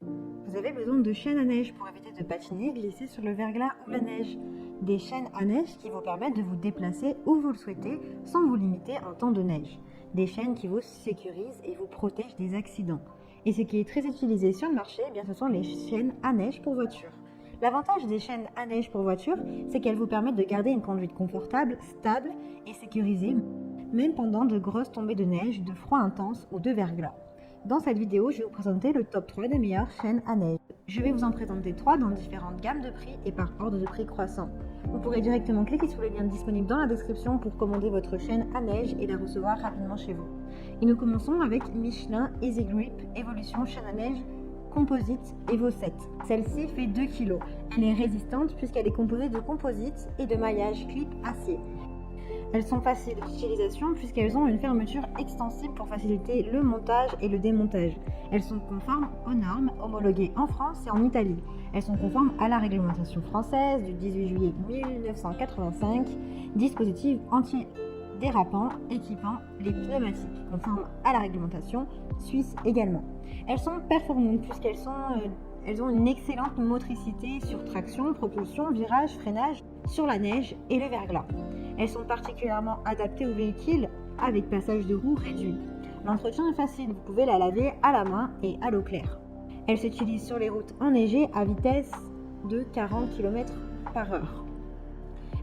Vous avez besoin de chaînes à neige pour éviter de patiner et glisser sur le verglas ou la neige. Des chaînes à neige qui vous permettent de vous déplacer où vous le souhaitez sans vous limiter en temps de neige. Des chaînes qui vous sécurisent et vous protègent des accidents. Et ce qui est très utilisé sur le marché, eh bien, ce sont les chaînes à neige pour voiture. L'avantage des chaînes à neige pour voiture, c'est qu'elles vous permettent de garder une conduite confortable, stable et sécurisée, même pendant de grosses tombées de neige, de froid intense ou de verglas. Dans cette vidéo, je vais vous présenter le top 3 des meilleures chaînes à neige. Je vais vous en présenter 3 dans différentes gammes de prix et par ordre de prix croissant. Vous pourrez directement cliquer sur le lien disponible dans la description pour commander votre chaîne à neige et la recevoir rapidement chez vous. Et nous commençons avec Michelin Easy Grip Evolution chaîne à neige Composite Evo 7. Celle-ci fait 2 kg. Elle est résistante puisqu'elle est composée de composite et de maillage clip acier. Elles sont faciles d'utilisation puisqu'elles ont une fermeture extensible pour faciliter le montage et le démontage. Elles sont conformes aux normes homologuées en France et en Italie. Elles sont conformes à la réglementation française du 18 juillet 1985, dispositif anti-dérapant équipant les pneumatiques, conformes à la réglementation suisse également. Elles sont performantes puisqu'elles ont une excellente motricité sur traction, propulsion, virage, freinage sur la neige et le verglas. Elles sont particulièrement adaptées aux véhicules avec passage de roues réduit. L'entretien est facile, vous pouvez la laver à la main et à l'eau claire. Elle s'utilise sur les routes enneigées à vitesse de 40 km/h.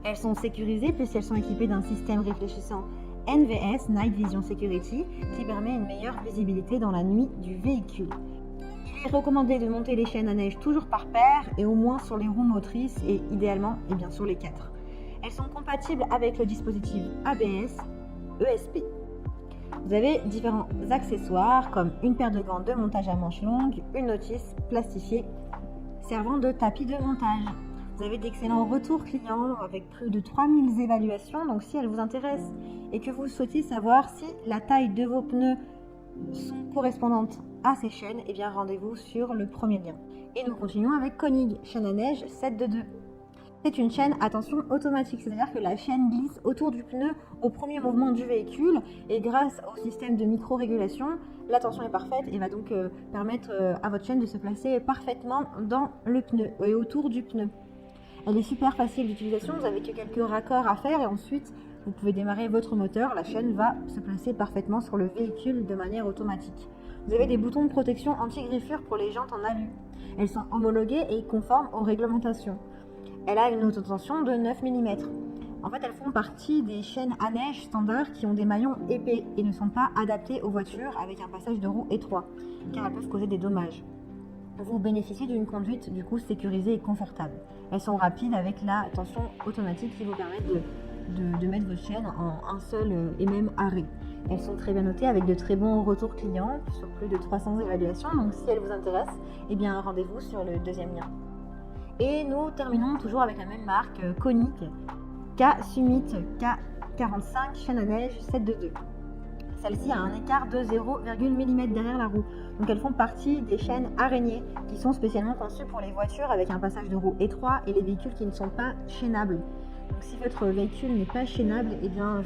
Elles sont sécurisées puisqu'elles sont équipées d'un système réfléchissant NVS Night Vision Security qui permet une meilleure visibilité dans la nuit du véhicule. Il est recommandé de monter les chaînes à neige toujours par paire et au moins sur les roues motrices et idéalement sur les 4. Elles sont compatibles avec le dispositif ABS ESP. Vous avez différents accessoires comme une paire de gants de montage à manches longues, une notice plastifiée servant de tapis de montage. Vous avez d'excellents retours clients avec plus de 3000 évaluations. Donc si elles vous intéressent et que vous souhaitez savoir si la taille de vos pneus sont correspondantes à ces chaînes, eh bien rendez-vous sur le premier lien. Et nous continuons avec Konig, chaîne à neige 722. C'est une chaîne à tension automatique, c'est-à-dire que la chaîne glisse autour du pneu au premier mouvement du véhicule et grâce au système de micro-régulation, la tension est parfaite et va donc permettre à votre chaîne de se placer parfaitement dans le pneu et autour du pneu. Elle est super facile d'utilisation, vous n'avez que quelques raccords à faire et ensuite vous pouvez démarrer votre moteur, la chaîne va se placer parfaitement sur le véhicule de manière automatique. Vous avez des boutons de protection anti-griffure pour les jantes en alu. Elles sont homologuées et conformes aux réglementations. Elle a une haute tension de 9 mm. En fait, elles font partie des chaînes à neige standard qui ont des maillons épais et ne sont pas adaptées aux voitures avec un passage de roue étroit, car elles peuvent causer des dommages. Vous bénéficiez d'une conduite du coup sécurisée et confortable. Elles sont rapides avec la tension automatique qui vous permet de mettre votre chaîne en un seul et même arrêt. Elles sont très bien notées avec de très bons retours clients sur plus de 300 évaluations. Donc si elles vous intéressent, eh bien rendez-vous sur le deuxième lien. Et nous terminons toujours avec la même marque, Konig K-Summit K45 chaîne à neige 722. Celle-ci a un écart de 0,1 mm derrière la roue. Donc elles font partie des chaînes araignées qui sont spécialement conçues pour les voitures avec un passage de roue étroit et les véhicules qui ne sont pas chaînables. Donc si votre véhicule n'est pas chaînable, eh bien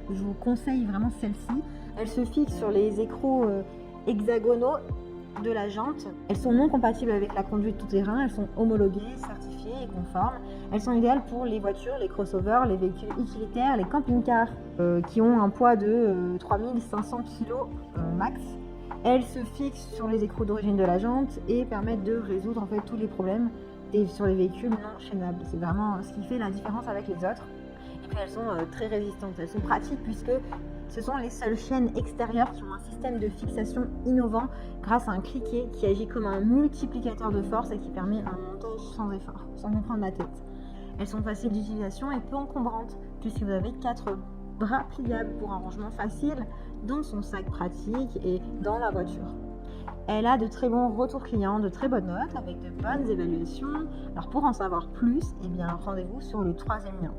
je vous conseille vraiment celle-ci. Elle se fixe sur les écrous hexagonaux de la jante. Elles sont non compatibles avec la conduite tout-terrain, elles sont homologuées, certifiées et conformes. Elles sont idéales pour les voitures, les crossovers, les véhicules utilitaires, les camping-cars qui ont un poids de 3500 kg max. Elles se fixent sur les écrous d'origine de la jante et permettent de résoudre en fait tous les problèmes sur les véhicules non chaînables. C'est vraiment ce qui fait la différence avec les autres. Et puis elles sont très résistantes, elles sont pratiques puisque ce sont les seules chaînes extérieures qui ont un système de fixation innovant grâce à un cliquet qui agit comme un multiplicateur de force et qui permet un montage sans effort, sans vous prendre la tête. Elles sont faciles d'utilisation et peu encombrantes puisque vous avez 4 bras pliables pour un rangement facile dans son sac pratique et dans la voiture. Elle a de très bons retours clients, de très bonnes notes avec de bonnes évaluations. Alors pour en savoir plus, eh bien rendez-vous sur le troisième lien.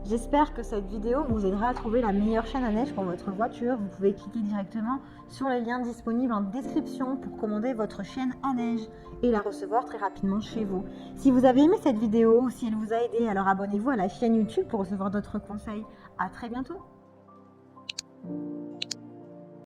J'espère que cette vidéo vous aidera à trouver la meilleure chaîne à neige pour votre voiture. Vous pouvez cliquer directement sur les liens disponibles en description pour commander votre chaîne à neige et la recevoir très rapidement chez vous. Si vous avez aimé cette vidéo ou si elle vous a aidé, alors abonnez-vous à la chaîne YouTube pour recevoir d'autres conseils. À très bientôt.